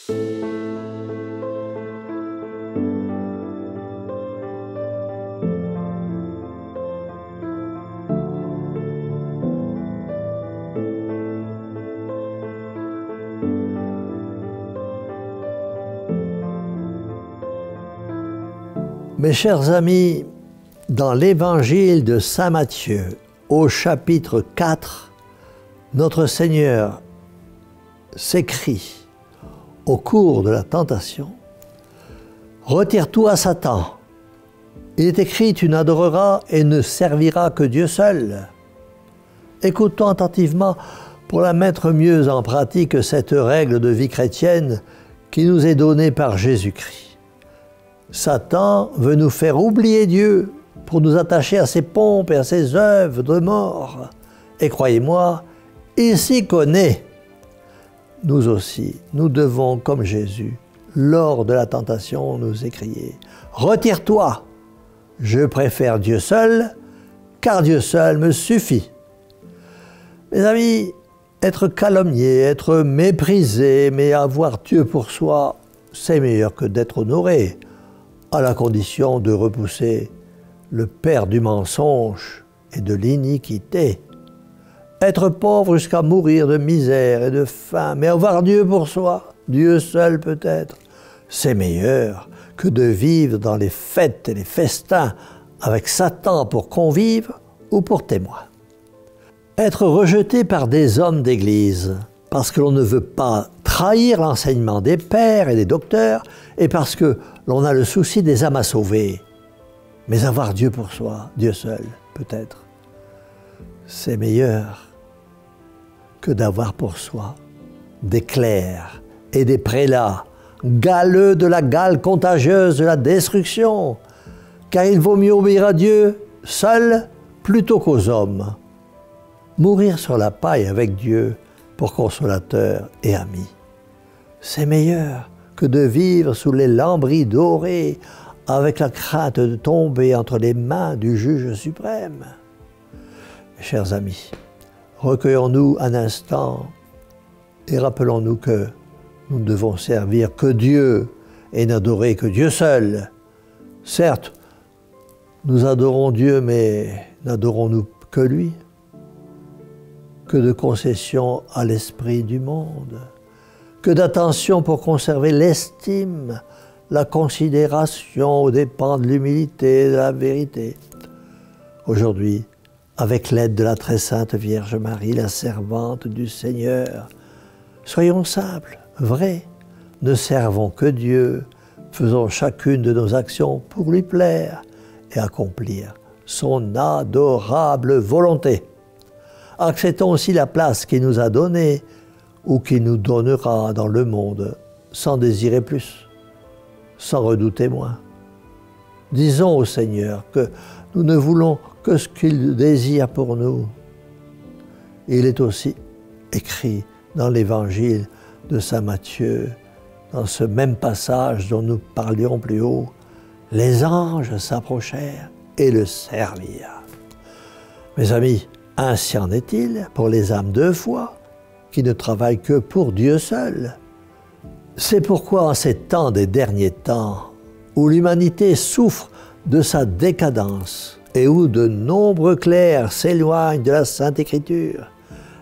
Mes chers amis, dans l'évangile de saint Matthieu, au chapitre 4, notre Seigneur s'écrie au cours de la tentation: « Retire-toi, Satan. Il est écrit, tu n'adoreras et ne serviras que Dieu seul. » Écoutons attentivement pour la mettre mieux en pratique cette règle de vie chrétienne qui nous est donnée par Jésus-Christ. Satan veut nous faire oublier Dieu pour nous attacher à ses pompes et à ses œuvres de mort. Et croyez-moi, il s'y connaît. Nous aussi, nous devons, comme Jésus, lors de la tentation, nous écrier: « Retire-toi, je préfère Dieu seul, car Dieu seul me suffit. » Mes amis, être calomnié, être méprisé, mais avoir Dieu pour soi, c'est meilleur que d'être honoré, à la condition de repousser le père du mensonge et de l'iniquité. Être pauvre jusqu'à mourir de misère et de faim, mais avoir Dieu pour soi, Dieu seul peut-être, c'est meilleur que de vivre dans les fêtes et les festins avec Satan pour convive ou pour témoin. Être rejeté par des hommes d'église parce que l'on ne veut pas trahir l'enseignement des pères et des docteurs et parce que l'on a le souci des âmes à sauver. Mais avoir Dieu pour soi, Dieu seul, peut-être, c'est meilleur que d'avoir pour soi des clercs et des prélats, galeux de la gale contagieuse de la destruction, car il vaut mieux obéir à Dieu seul plutôt qu'aux hommes. Mourir sur la paille avec Dieu pour consolateur et ami, c'est meilleur que de vivre sous les lambris dorés avec la crainte de tomber entre les mains du juge suprême. Mes chers amis, recueillons-nous un instant et rappelons-nous que nous ne devons servir que Dieu et n'adorer que Dieu seul. Certes, nous adorons Dieu, mais n'adorons-nous que lui? Que de concessions à l'esprit du monde, que d'attention pour conserver l'estime, la considération aux dépens de l'humilité et de la vérité. Aujourd'hui, avec l'aide de la très sainte Vierge Marie, la servante du Seigneur, soyons simples, vrais, ne servons que Dieu, faisons chacune de nos actions pour lui plaire et accomplir son adorable volonté. Acceptons aussi la place qu'il nous a donnée ou qu'il nous donnera dans le monde, sans désirer plus, sans redouter moins. Disons au Seigneur que nous ne voulons que ce qu'il désire pour nous. Il est aussi écrit dans l'évangile de saint Matthieu, dans ce même passage dont nous parlions plus haut: « Les anges s'approchèrent et le servirent. » Mes amis, ainsi en est-il pour les âmes de foi qui ne travaillent que pour Dieu seul. C'est pourquoi en ces temps des derniers temps, où l'humanité souffre de sa décadence et où de nombreux clercs s'éloignent de la Sainte Écriture,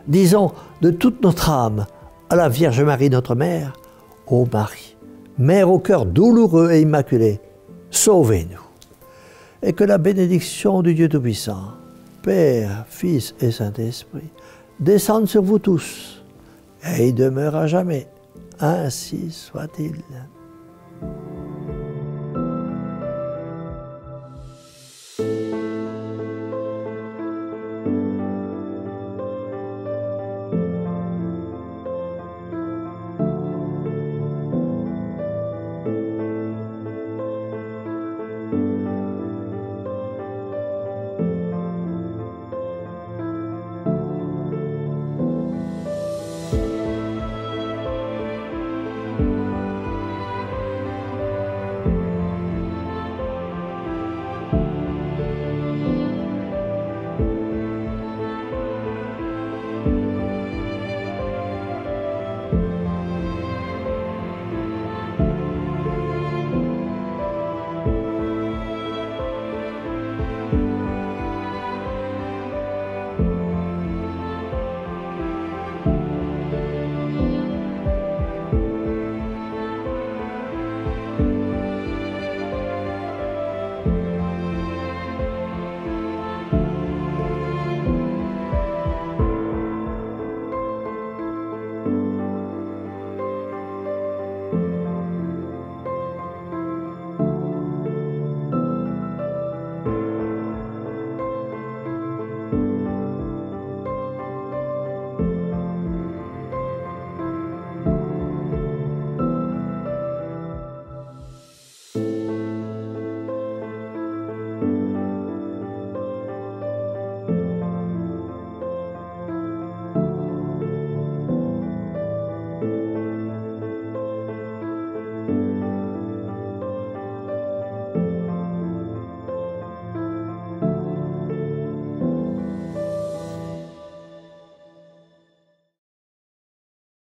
disons de toute notre âme à la Vierge Marie notre Mère: « Ô Marie, Mère au cœur douloureux et immaculé, sauvez-nous. » Et que la bénédiction du Dieu Tout-Puissant, Père, Fils et Saint-Esprit, descendent sur vous tous et y demeurent à jamais. Ainsi soit-il.